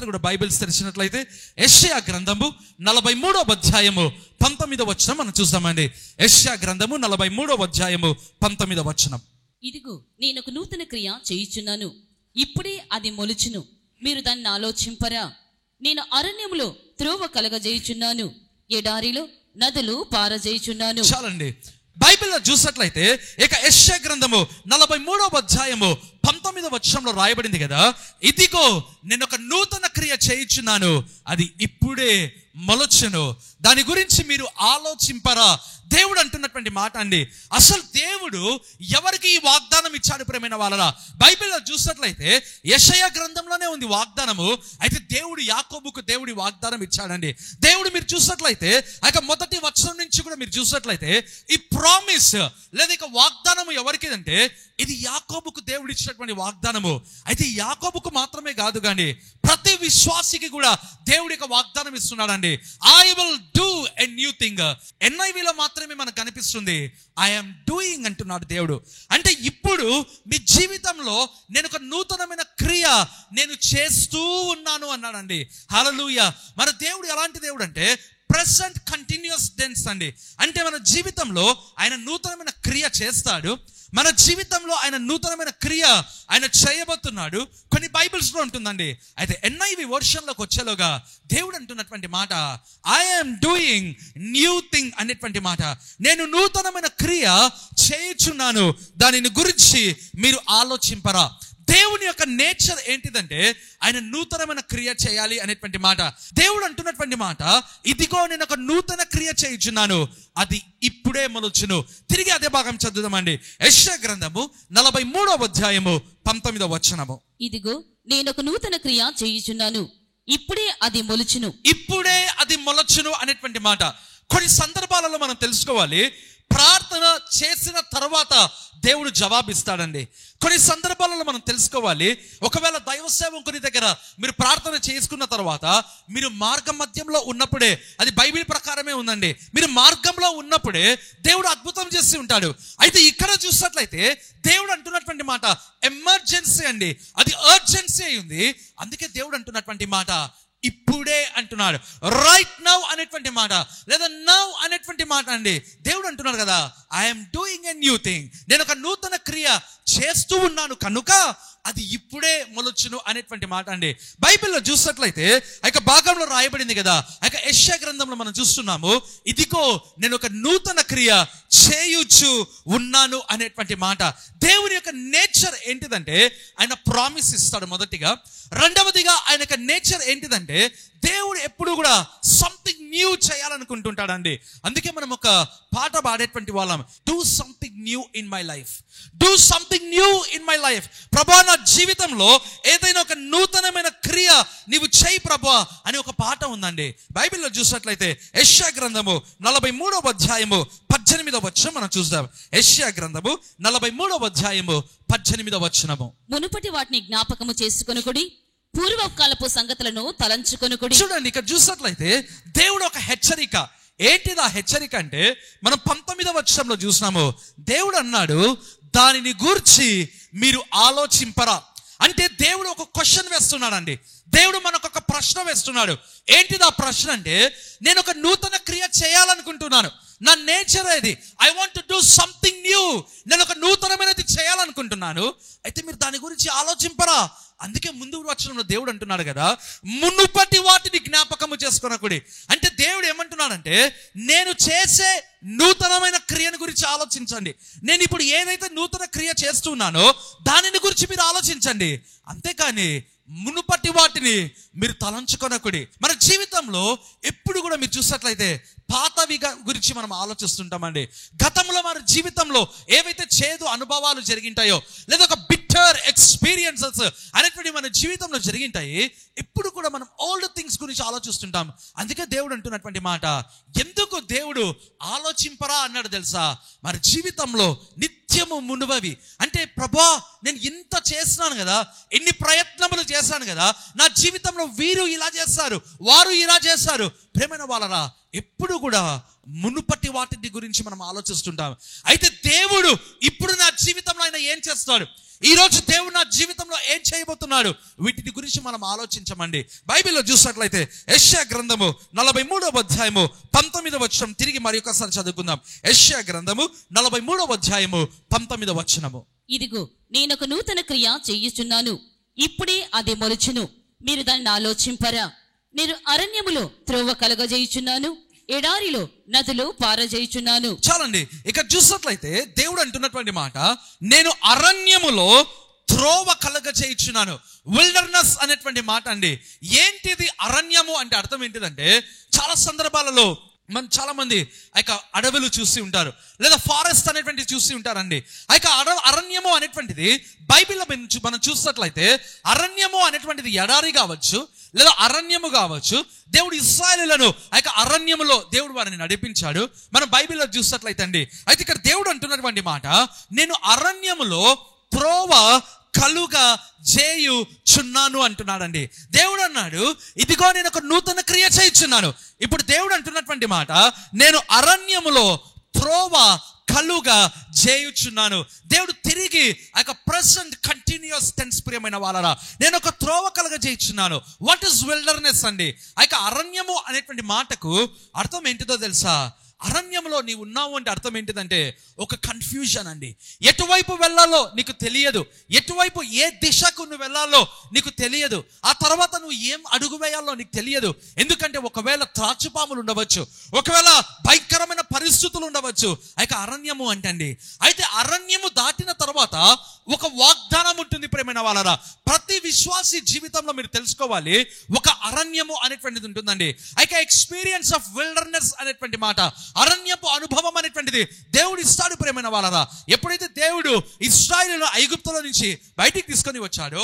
కూడా బైబిల్స్ తెరిచినట్లయితే యెషయా గ్రంథము 43వ అధ్యాయము 19వ వచనం మనం చూద్దామండి. యెషయా గ్రంథము 43వ అధ్యాయము 19వ వచనం. ఇదిగో నేను ఒక నూతన క్రియ చేయుచున్నాను, ఇప్పుడే అది మొలుచును, మీరు దాన్ని ఆలోచింపరా. నేను అరణ్యములో త్రోవ కలగజేయుచున్నాను, ఎడారిలో నదులు పారజేయుచున్నాను. చాలండి. బైబిల్లో చూసినట్లయితే ఇక యెషయా గ్రంథము 43వ అధ్యాయము 19వ వచనంలో రాయబడింది కదా, ఇదిగో నేను ఒక నూతన క్రియ చేయుచున్నాను, అది ఇప్పుడే మొలచును, దాని గురించి మీరు ఆలోచింపరా. దేవుడు అంటున్నటువంటి మాట అండి. అసలు దేవుడు ఎవరికి ఈ వాగ్దానం ఇచ్చాడు ప్రియమైన వాళ్ళరా? బైబిల్లో చూసినట్లయితే యెషయా గ్రంథంలోనే ఉంది వాగ్దానము. అయితే దేవుడు యాకోబుకు దేవుడి వాగ్దానం ఇచ్చాడండి. దేవుడు మీరు చూసినట్లయితే ఇక మొదటి వచనం నుంచి కూడా మీరు చూసినట్లయితే ఈ ప్రామిస్ లేదా ఇక వాగ్దానము ఎవరికి అంటే ఇది యాకోబుకు దేవుడు ఇచ్చినటువంటి వాగ్దానము. అయితే యాకోబుకు మాత్రమే కాదు కానీ ప్రతి విశ్వాసికి కూడా దేవుడి యొక్క వాగ్దానం ఇస్తున్నాడండి. I will do a new thing. NIVలో మాత్రమే మనకు కనిపిస్తుంది ఐ యామ్ డూయింగ్ అంటున్నాడు దేవుడు. అంటే ఇప్పుడు మీ జీవితంలో నేను ఒక నూతనమైన క్రియ నేను చేస్తూ ఉన్నాను అన్నాడండి. హల్లెలూయా. మన దేవుడు ఎలాంటి దేవుడు అంటే ప్రెసెంట్ కంటిన్యూస్ టెన్స్ అండి. అంటే మన జీవితంలో ఆయన నూతనమైన క్రియ చేస్తాడు. మన జీవితంలో ఆయన నూతనమైన క్రియ ఆయన చేయబోతున్నాడు. కొన్ని బైబిల్స్లో ఉంటుందండి. అయితే NIV వర్షన్లోకి వచ్చేలోగా దేవుడు అంటున్నటువంటి మాట I am doing new thing అనేటువంటి మాట. నేను నూతనమైన క్రియ చేయుచున్నాను, దానిని గురించి మీరు ఆలోచింపరా. దేవుని యొక్క నేచర్ ఏంటిదంటే ఆయన నూతనమైన క్రియ చేయాలి అనేటువంటి మాట. దేవుడు అంటున్నటువంటి మాట ఇదిగో నేను ఒక నూతన క్రియ చేయుచున్నాను, అది ఇప్పుడే మొలుచును. తిరిగి అదే భాగం చదువుదామండి. యెషయా గ్రంథము 43వ అధ్యాయము 19వ వచనము. ఇదిగో నేను ఒక నూతన క్రియ చేయుచున్నాను, ఇప్పుడే అది మొలుచును. ఇప్పుడే అది మొలచును అనేటువంటి మాట. కొన్ని సందర్భాలలో మనం తెలుసుకోవాలి, ప్రార్థన చేసిన తర్వాత దేవుడు జవాబిస్తాడండి. కొన్ని సందర్భాలలో మనం తెలుసుకోవాలి, ఒకవేళ దైవ సేవకుని దగ్గర మీరు ప్రార్థన చేసుకున్న తర్వాత మీరు మార్గ మధ్యంలో ఉన్నప్పుడే, అది బైబిల్ ప్రకారమే ఉందండి, మీరు మార్గంలో ఉన్నప్పుడే దేవుడు అద్భుతం చేసి ఉంటాడు. అయితే ఇక్కడ చూసినట్లయితే దేవుడు అంటున్నటువంటి మాట ఎమర్జెన్సీ అండి, అది అర్జెన్సీ అయి ఉంది. అందుకే దేవుడు అంటున్నటువంటి మాట ఇప్పుడే అంటున్నాడు. రైట్ నౌ అనేటువంటి మాట లేదా నౌ అనేటువంటి మాట అండి. దేవుడు అంటున్నాడు కదా I'm doing a new thing, నేను ఒక నూతన క్రియ చేస్తూ ఉన్నాను కనుక అది ఇప్పుడే మొలచును అనేటువంటి మాట అండి. బైబిల్లో చూసినట్లయితే ఆ భాగంలో రాయబడింది కదా, ఆ యెషయా గ్రంథంలో మనం చూస్తున్నాము ఇదిగో నేను ఒక నూతన క్రియ చేయుచు ఉన్నాను అనేటువంటి మాట. దేవుని యొక్క నేచర్ ఏంటిదంటే ఆయన ప్రామిస్ ఇస్తాడు మొదటిగా. రెండవదిగా ఆయన యొక్క నేచర్ ఏంటిదంటే దేవుడు ఎప్పుడు కూడా సంథింగ్ న్యూ చేయాలనుకుంటుంటాడండి. అందుకే మనం ఒక పాట పాడేటువంటి వాళ్ళం, do something new in my life, do something new in my life. ప్రభా నా జీవితంలో ఏదైనా ఒక నూతనమైన క్రియ నీవు చేయి ప్రభా అని ఒక పాట ఉందండి. బైబిల్లో చూసినట్లయితే యెషయా గ్రంథము 43వ అధ్యాయము 18వ వచనం మనం చూద్దాం. యెషయా గ్రంథము 43వ అధ్యాయము 18వ వచనము. మునుపటి వాటిని జ్ఞాపకము చేసుకొనుకుడి, పూర్వకాలపు సంగతులను తలంచుకొనుకుడి. చూడండి ఇక్కడ చూసినట్లయితే దేవుడు ఒక హెచ్చరిక. ఏంటిది ఆ హెచ్చరిక అంటే మనం 19వ వచనంలో చూసినాము. దేవుడు అన్నాడు దానిని గూర్చి మీరు ఆలోచింపరా. అంటే దేవుడు ఒక క్వశ్చన్ వేస్తున్నాడండి. దేవుడు మనకు ఒక ప్రశ్న వేస్తున్నాడు. ఏంటిది ఆ ప్రశ్న అంటే నేను ఒక నూతన క్రియ చేయాలనుకుంటున్నాను, నా నేచర్ ఏది, I want to do something new, నేను ఒక నూతనమైనది చేయాలనుకుంటున్నాను, అయితే మీరు దాని గురించి ఆలోచింపరా. అందుకే ముందు వచనంలో దేవుడు అంటున్నాడు కదా మునుపటి వాటిని జ్ఞాపకము చేసుకొనకుడి. అంటే దేవుడు ఏమంటున్నాడంటే నేను చేసే నూతనమైన క్రియను గురించి ఆలోచించండి. నేను ఇప్పుడు ఏదైతే నూతన క్రియ చేస్తున్నానో దానిని గురించి మీరు ఆలోచించండి, అంతేకాని మునుపటి వాటిని మీరు తలంచుకొనకుడి. మన జీవితంలో ఎప్పుడు కూడా మీరు చూసినట్లయితే పాతవి గురించి మనం ఆలోచిస్తుంటామండి. గతంలో మన జీవితంలో ఏవైతే చేదు అనుభవాలు జరిగింటాయో లేదా ఒక బిట్టర్ ఎక్స్పీరియన్సెస్ అనేటువంటి మన జీవితంలో జరిగింటాయి, ఎప్పుడు కూడా మనం ఓల్డ్ థింగ్స్ గురించి ఆలోచిస్తుంటాం. అందుకే దేవుడు అంటున్నటువంటి మాట, ఎందుకు దేవుడు ఆలోచింపరా అన్నాడు తెలుసా? మన జీవితంలో నిత్యము మునువవి. అంటే ప్రభా నేను ఇంత చేస్తున్నాను కదా, ఎన్ని ప్రయత్నములు చేశాను కదా, నా జీవితంలో వీరు ఇలా చేస్తారు, వారు ఇలా చేస్తారు. ప్రేమైన వాళ్ళరా, ఎప్పుడు కూడా మునుపటి వాటి గురించి మనం ఆలోచిస్తుంటాం. అయితే దేవుడు ఇప్పుడు నా జీవితంలో ఆయన ఏం చేస్తాడు, ఈ రోజు దేవుడు నా జీవితంలో ఏం చేయబోతున్నాడు, వీటి గురించి మనం ఆలోచించమండి. బైబిల్లో చూసినట్లయితే యెషయా గ్రంథము 43వ అధ్యాయము 19వ వచనం తిరిగి మరి ఒకసారి చదువుకుందాం. యెషయా గ్రంథము 43వ అధ్యాయము 19వ వచనము. ఇదిగో నేనొక నూతన క్రియ చేయుచున్నాను, ఇప్పుడే అది మొలుచును, మీరు దాన్ని ఆలోచింపరా. నేను అరణ్యములో త్రోవ కలగజేయుచున్నాను, ఎడారిలో నదులు పారజేయుచున్నాను. చాలండి, ఇక్కడ చూసినట్లయితే దేవుడు అంటున్నటువంటి మాట, నేను అరణ్యములో త్రోవ కలగజేయుచున్నాను. విల్డర్నెస్ అనేటువంటి మాట అండి. ఏంటిది అరణ్యము అంటే అర్థం ఏంటిదంటే, చాలా సందర్భాలలో చాలా మంది అడవులు చూసి ఉంటారు, లేదా ఫారెస్ట్ అనేటువంటి చూసి ఉంటారండి. అరణ్యము అనేటువంటిది బైబిల్లో మనం చూసినట్లయితే అరణ్యము అనేటువంటిది ఎడారి కావచ్చు, లేదా అరణ్యము కావచ్చు. దేవుడు ఇశ్రాయేలులను అరణ్యములో దేవుడు వారిని నడిపించాడు. మనం బైబిల్లో చూసినట్లయితే అండి, అయితే ఇక్కడ దేవుడు అంటున్నటువంటి మాట, నేను అరణ్యములో త్రోవ కలుగా చేయుచున్నాను అంటున్నాడండి. దేవుడు అన్నాడు, ఇదిగో నేను ఒక నూతన క్రియ చేయుచున్నాను. ఇప్పుడు దేవుడు అంటున్నటువంటి మాట, నేను అరణ్యములో త్రోవ కలుగా చేయుచున్నాను. దేవుడు తిరిగి ప్రెసెంట్ కంటిన్యూస్ టెన్స్ ప్రియమైన వాళ్ళరా, నేను ఒక త్రోవ కలుగా చేయుచున్నాను. వాట్ ఈస్ విల్డర్నెస్ అండి? అరణ్యము అనేటువంటి మాటకు అర్థం ఏంటిదో తెలుసా? అరణ్యంలో నీవు ఉన్నావు అంటే అర్థం ఏంటిదంటే ఒక కన్ఫ్యూజన్ అండి. ఎటువైపు వెళ్ళాలో నీకు తెలియదు, ఎటువైపు ఏ దిశకు నువ్వు వెళ్ళాలో నీకు తెలియదు, ఆ తర్వాత నువ్వు ఏం అడుగు వేయాలో నీకు తెలియదు. ఎందుకంటే ఒకవేళ త్రాచుపాములు ఉండవచ్చు, ఒకవేళ భయంకరమైన పరిస్థితులు ఉండవచ్చు. అరణ్యము అంటండి. అయితే అరణ్యము దాటిన తర్వాత ఒక వాగ్దానం ఉంటుంది ప్రేమైన వాళ్ళరా. ప్రతి విశ్వాసి జీవితంలో మీరు తెలుసుకోవాలి, ఒక అరణ్యము అనేటువంటిది ఉంటుందండి. ఎక్స్పీరియన్స్ ఆఫ్ విల్డర్నెస్ అనేటువంటి మాట, అరణ్యపు అనుభవం అనేటువంటిది దేవుడు ఇస్తాడు ప్రేమైన వాళ్ళరా. ఎప్పుడైతే దేవుడు ఇశ్రాయేలును ఐగుప్తులో నుంచి బయటికి తీసుకొని వచ్చాడో,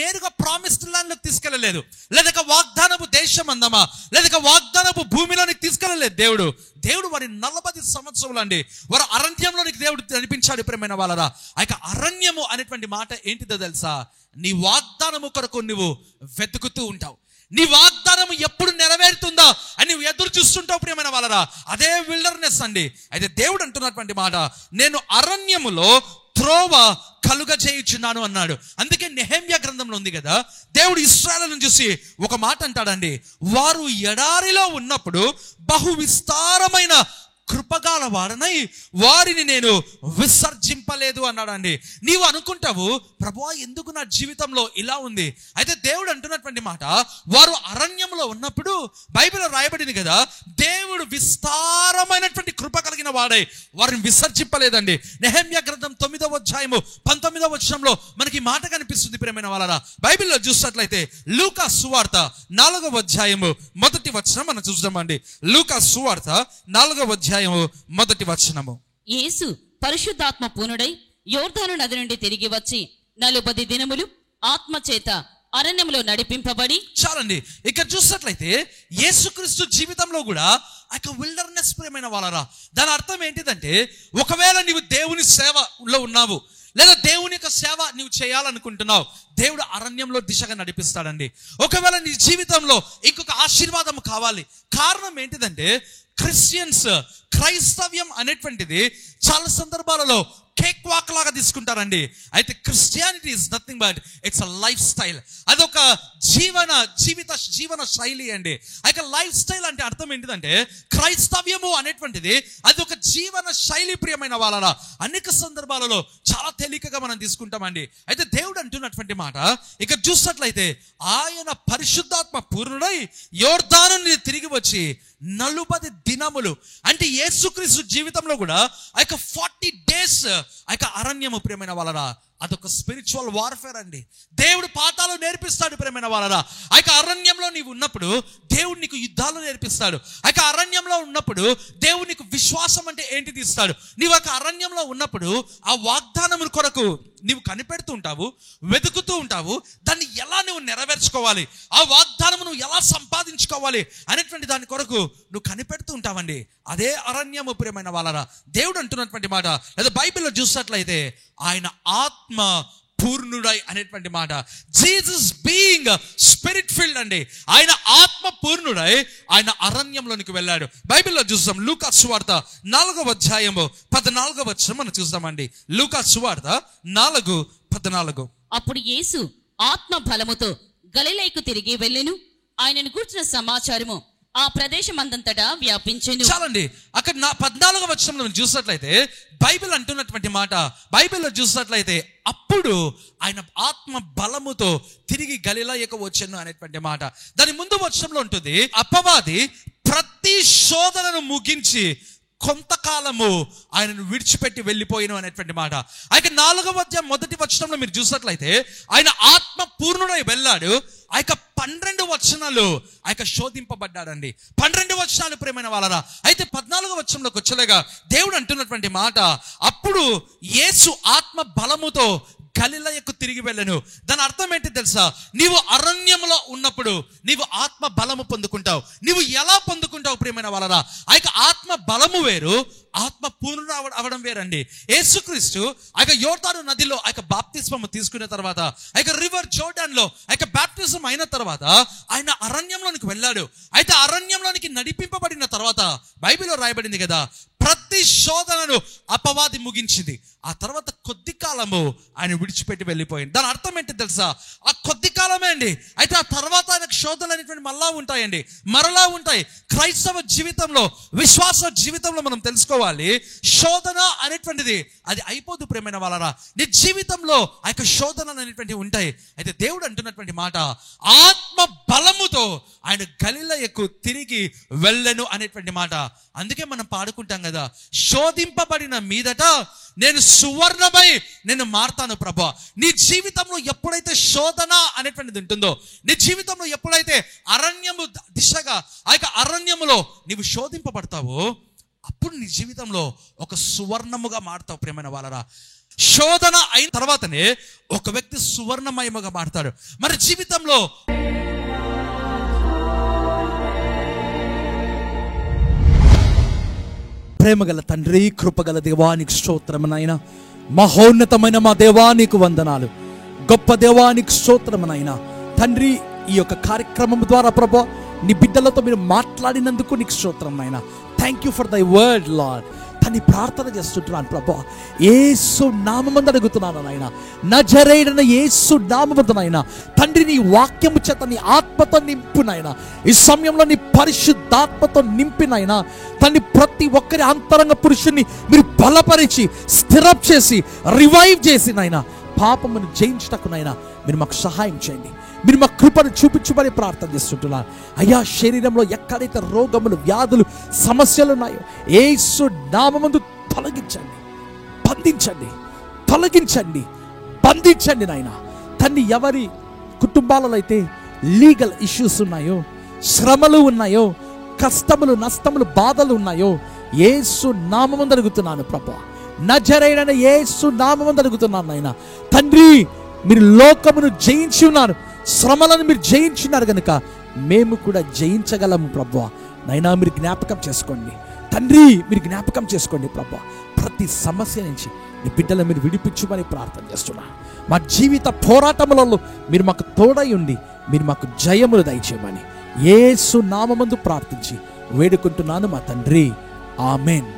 నేరుగా ప్రామిస్డ్ ల్యాండ్ లోకి తీసుకెళ్ళలేదు, లేదా వాగ్దానపు దేశం అందమా, లేదా వాగ్దానపు భూమిలోనికి తీసుకెళ్ళలేదు. దేవుడు వారి 40 సంవత్సరాలు అండి వారు అరణ్యంలోనికి దేవుడు నడిపించాడు ప్రేమైన వాళ్ళరా. అరణ్యము అనేటువంటి మాట ఏంటిదో తెలుసా? నీ వాగ్దానము కొరకు నువ్వు వెతుకుతూ ఉంటావు, నీ వాగ్దానం ఎప్పుడు నెరవేరుతుందా అని నువ్వు ఎదురు చూస్తుంటావు ప్రియమైన వాళ్ళరా. అదే విల్డర్నెస్ అండి. అయితే దేవుడు అంటున్నటువంటి మాట, నేను అరణ్యములో త్రోవ కలుగ చేయుచున్నాను అన్నాడు. అందుకే నెహెమ్యా గ్రంథంలో ఉంది కదా, దేవుడు ఇశ్రాయేలును చూసి ఒక మాట అంటాడండి, వారు ఎడారిలో ఉన్నప్పుడు బహు విస్తారమైన కృపగల వారనై వారిని నేను విసర్జింపలేదు అన్నాడండి. నీవు అనుకుంటావు, ప్రభువా ఎందుకు నా జీవితంలో ఇలా ఉంది? అయితే దేవుడు అంటున్నటువంటి మాట, వారు అరణ్యంలో ఉన్నప్పుడు బైబిల్లో రాయబడింది కదా, దేవుడు విస్తారమైనటువంటి కృప కలిగిన వాడై వారిని విసర్జింపలేదండి. నెహెమ్యా గ్రంథం 9వ అధ్యాయము 19వ వచనంలో మనకి మాట కనిపిస్తుంది ప్రియమైన వాళ్ళరా. బైబిల్లో చూసినట్లయితే లూకా సువార్త 4వ అధ్యాయము 1వ వచనం మనం చూద్దామండి. లూకా సువార్త 4వ అధ్యాయము 1వ వచనము. యేసు పరిశుద్ధాత్మ పూర్ణుడై యోర్దాను నది నుండి తిరిగి వచ్చి 40 దినములు ఆత్మ చేత అరణ్యంలో నడిపింపబడి. చాలండి, ఇక్కడ చూసినట్లయితే యేసుక్రీస్తు జీవితంలో కూడా విల్డర్నెస్ ప్రేమైన వాళ్ళరా. దాని అర్థం ఏంటిదంటే, ఒకవేళ నీవు దేవుని సేవలో ఉన్నావు, లేదా దేవుని యొక్క సేవ నువ్వు చేయాలనుకుంటున్నావు, దేవుడు అరణ్యంలో దిశగా నడిపిస్తాడండి. ఒకవేళ నీ జీవితంలో ఇంకొక ఆశీర్వాదం కావాలి, కారణం ఏంటిదంటే క్రైస్తవ్యం అనేటువంటిది చాలా సందర్భాలలో కేక్ వాక్ లాగా తీసుకుంటారండి. అయితే Christianity is nothing but it's a life style. అదొక జీవన శైలి అండి. అయితే లైఫ్ స్టైల్ అంటే అర్థం ఏంటిదంటే, క్రైస్తవ్యము అనేటువంటిది అది ఒక జీవన శైలి ప్రియమైన వాళ్ళ. అనేక సందర్భాలలో చాలా తేలికగా మనం తీసుకుంటామండి. అయితే దేవుడు అంటున్నటువంటి మాట ఇక చూసినట్లయితే, ఆయన పరిశుద్ధాత్మ పూర్ణుడై యోర్దాను నుండి తిరిగి వచ్చి 40 దినములు అంటే యేసుక్రీస్తు జీవితంలో కూడా 40 days అరణ్యము ప్రియమైన వాళ్ళరా. అదొక స్పిరిచువల్ వార్ఫేర్ అండి. దేవుడు పాఠాలు నేర్పిస్తాడు ప్రియమైన వాళ్ళరా. అరణ్యంలో నీవు ఉన్నప్పుడు దేవుడు నీకు యుద్ధాలు నేర్పిస్తాడు. అరణ్యంలో ఉన్నప్పుడు దేవుడు నీకు విశ్వాసం అంటే ఏంటిది ఇస్తాడు. నీవు అరణ్యంలో ఉన్నప్పుడు ఆ వాగ్దానముల కొరకు నీవు కనిపెడుతూ ఉంటావు, వెతుకుతూ ఉంటావు, దాన్ని ఎలా నువ్వు నెరవేర్చుకోవాలి, ఆ వాగ్దానము నువ్వు ఎలా సంపాదించుకోవాలి అనేటువంటి దాని కొరకు నువ్వు కనిపెడుతూ ఉంటావండి. అదే అరణ్యము ప్రియమైన వాళ్ళరా. దేవుడు అంటున్నటువంటి మాట లేదా బైబిల్లో చూసినట్లయితే, ఆయన ఆత్మ పూర్ణుడై అనేటువంటి మాట, జీసస్ బీయింగ్ స్పిరిట్ ఫిల్డ్ అండి. ఆయన ఆత్మ పూర్ణుడై ఆయన అరణ్యంలోనికి వెళ్ళాడు. బైబిల్లో చూస్తాం, లూకా సువార్త 4వ అధ్యాయము 14వ వచనం మనం చూస్తామండి. లూకా సువార్త 4:14 14. అప్పుడు యేసు ఆత్మ బలముతో గలిలయకు తిరిగి వెళ్ళెను. ఆయనను గూర్చిన సమాచారము ఆ ప్రదేశం అందంతటా వ్యాపించెను. చాలండి, అక్కడ 14వ వచనంలో చూసినట్లయితే బైబిల్ అంటున్నటువంటి మాట, బైబిల్లో చూసినట్లయితే అప్పుడు ఆయన ఆత్మ బలముతో తిరిగి గలిలయకు వచ్చెను అనేటువంటి మాట. దాని ముందు వచనంలో ఉంటుంది, అపవాది ప్రతి శోధనను ముగించి కొంతకాలము ఆయనను విడిచిపెట్టి వెళ్ళిపోయిన అనేటువంటి మాట. అయితే 4వ అధ్యాయం 1వ వచనంలో మీరు చూసినట్లయితే ఆయన ఆత్మ పూర్ణుడై వెళ్ళాడు. ఆ యొక్క 12 వచనాలు ఆ యొక్క శోధింపబడ్డాడండి. 12 వచనాలు ప్రేమైన వాళ్ళరా. అయితే 14వ వచనంలోకి వచ్చేలాగా దేవుడు అంటున్నటువంటి మాట, అప్పుడు యేసు ఆత్మ బలముతో గలిలయకు తిరిగి వెళ్ళను. దాని అర్థం ఏంటి తెలుసా? నీవు అరణ్యంలో ఉన్నప్పుడు నీవు ఆత్మ బలము పొందుకుంటావు. నీవు ఎలా పొందుకుంటావు ప్రియమైన వాళ్ళరా? ఆ యొక్క ఆత్మ బలము వేరు, ఆత్మ పూర్ణ అవడం వేరండి. యేసుక్రీస్తు ఆ యొక్క యోర్దాను నదిలో ఆ యొక్క బాప్తిస్మము తీసుకున్న తర్వాత, ఆ యొక్క రివర్ జోర్డాన్ లో ఆ యొక్క బాప్తిజం అయిన తర్వాత ఆయన అరణ్యంలోనికి వెళ్ళాడు. అయితే అరణ్యంలోనికి నడిపింపబడిన తర్వాత బైబిల్లో రాయబడింది కదా, ప్రతి శోధనను అపవాది ముగించింది. ఆ తర్వాత కొద్ది కాలము ఆయన విడిచిపెట్టి వెళ్ళిపోయింది. దాని అర్థం ఏంటి తెలుసా? ఆ కొద్ది కాలమే అండి. అయితే ఆ తర్వాత ఆయనకు శోధనలు అనేటువంటి మళ్ళా ఉంటాయండి, మరలా ఉంటాయి. క్రైస్తవ జీవితంలో, విశ్వాస జీవితంలో మనం తెలుసుకోవాలి, శోధన అనేటువంటిది అది అయిపోదు ప్రేమైన వాళ్ళరా. నీ జీవితంలో ఆ యొక్క శోధనలు అనేటువంటివి ఉంటాయి. అయితే దేవుడు అంటున్నటువంటి మాట, ఆత్మ బలముతో ఆయన గలిలయకు తిరిగి వెళ్ళను అనేటువంటి మాట. అందుకే మనం పాడుకుంటాం కదా, శోధింపబడిన మీదట నేను సువర్ణమై నేను మారతాను ప్రభా. నీ జీవితంలో ఎప్పుడైతే శోధన అనేటువంటిది ఉంటుందో, నీ జీవితంలో ఎప్పుడైతే అరణ్యము దిశగా ఆ యొక్క అరణ్యములో నీవు శోధింపబడతావో, అప్పుడు నీ జీవితంలో ఒక సువర్ణముగా మారుతావు ప్రియమైన వాళ్ళరా. శోధన అయిన తర్వాతనే ఒక వ్యక్తి సువర్ణమయముగా మారుతాడు. మరి జీవితంలో ప్రేమగల తండ్రి, కృపగల దేవానికి స్తోత్రమునైనా, మహోన్నతమైన మా దేవానికి వందనాలు. గొప్ప దేవానికి స్తోత్రమునైనా తండ్రి, ఈ యొక్క కార్యక్రమం ద్వారా ప్రభా నీ బిడ్డలతో మీరు మాట్లాడినందుకు నీకు స్తోత్రమునైనా. Thank you for thy word Lord. తన్ని ప్రార్థన చేస్తుంటున్నాను ప్రభా, యేసు నామమున అడుగుతున్నాను నాయన, నజరేయుడైన యేసు నామమున నాయన. తండ్రి, నీ వాక్యము చేత నీ ఆత్మతో నింపు నాయన. ఈ సమయంలో నీ పరిశుద్ధాత్మతో నింపినైన తండ్రి, ప్రతి ఒక్కరి అంతరంగ పురుషుని మీరు బలపరిచి స్థిరప్ చేసి రివైవ్ చేసి నాయన పాపమును జయించటకు నాయన మీరు మాకు సహాయం చేయండి. మీరు మా కృపను చూపించమని ప్రార్థన చేస్తుంటున్నారు అయ్యా. శరీరంలో ఎక్కడైతే రోగములు, వ్యాధులు, సమస్యలు ఉన్నాయో యేసు నామమున తొలగించండి, బంధించండి, తొలగించండి, బంధించండి నాయన. తండ్రి, ఎవరి కుటుంబాలలో అయితే లీగల్ ఇష్యూస్ ఉన్నాయో, శ్రమలు ఉన్నాయో, కష్టములు, నష్టములు, బాధలు ఉన్నాయో యేసు నామమున అడుగుతున్నాను ప్రభా, నజరేయుడైన యేసు నామమున అడుగుతున్నాను నాయన. తండ్రి, మీరు లోకమును జయించి ఉన్నారు, శ్రమలను మీరు జయించినారు కనుక మేము కూడా జయించగలము ప్రభువా. నైనా మీరు జ్ఞాపకం చేసుకోండి తండ్రి, మీరు జ్ఞాపకం చేసుకోండి ప్రభువా. ప్రతి సమస్య నుంచి నీ బిడ్డలను మీరు విడిపించమని ప్రార్థన చేస్తున్నారు. మా జీవిత పోరాటములలో మీరు మాకు తోడై ఉండి మీరు మాకు జయములు దయచేయమని యేసు నామమందు ప్రార్థించి వేడుకుంటున్నాను మా తండ్రి. ఆమెన్.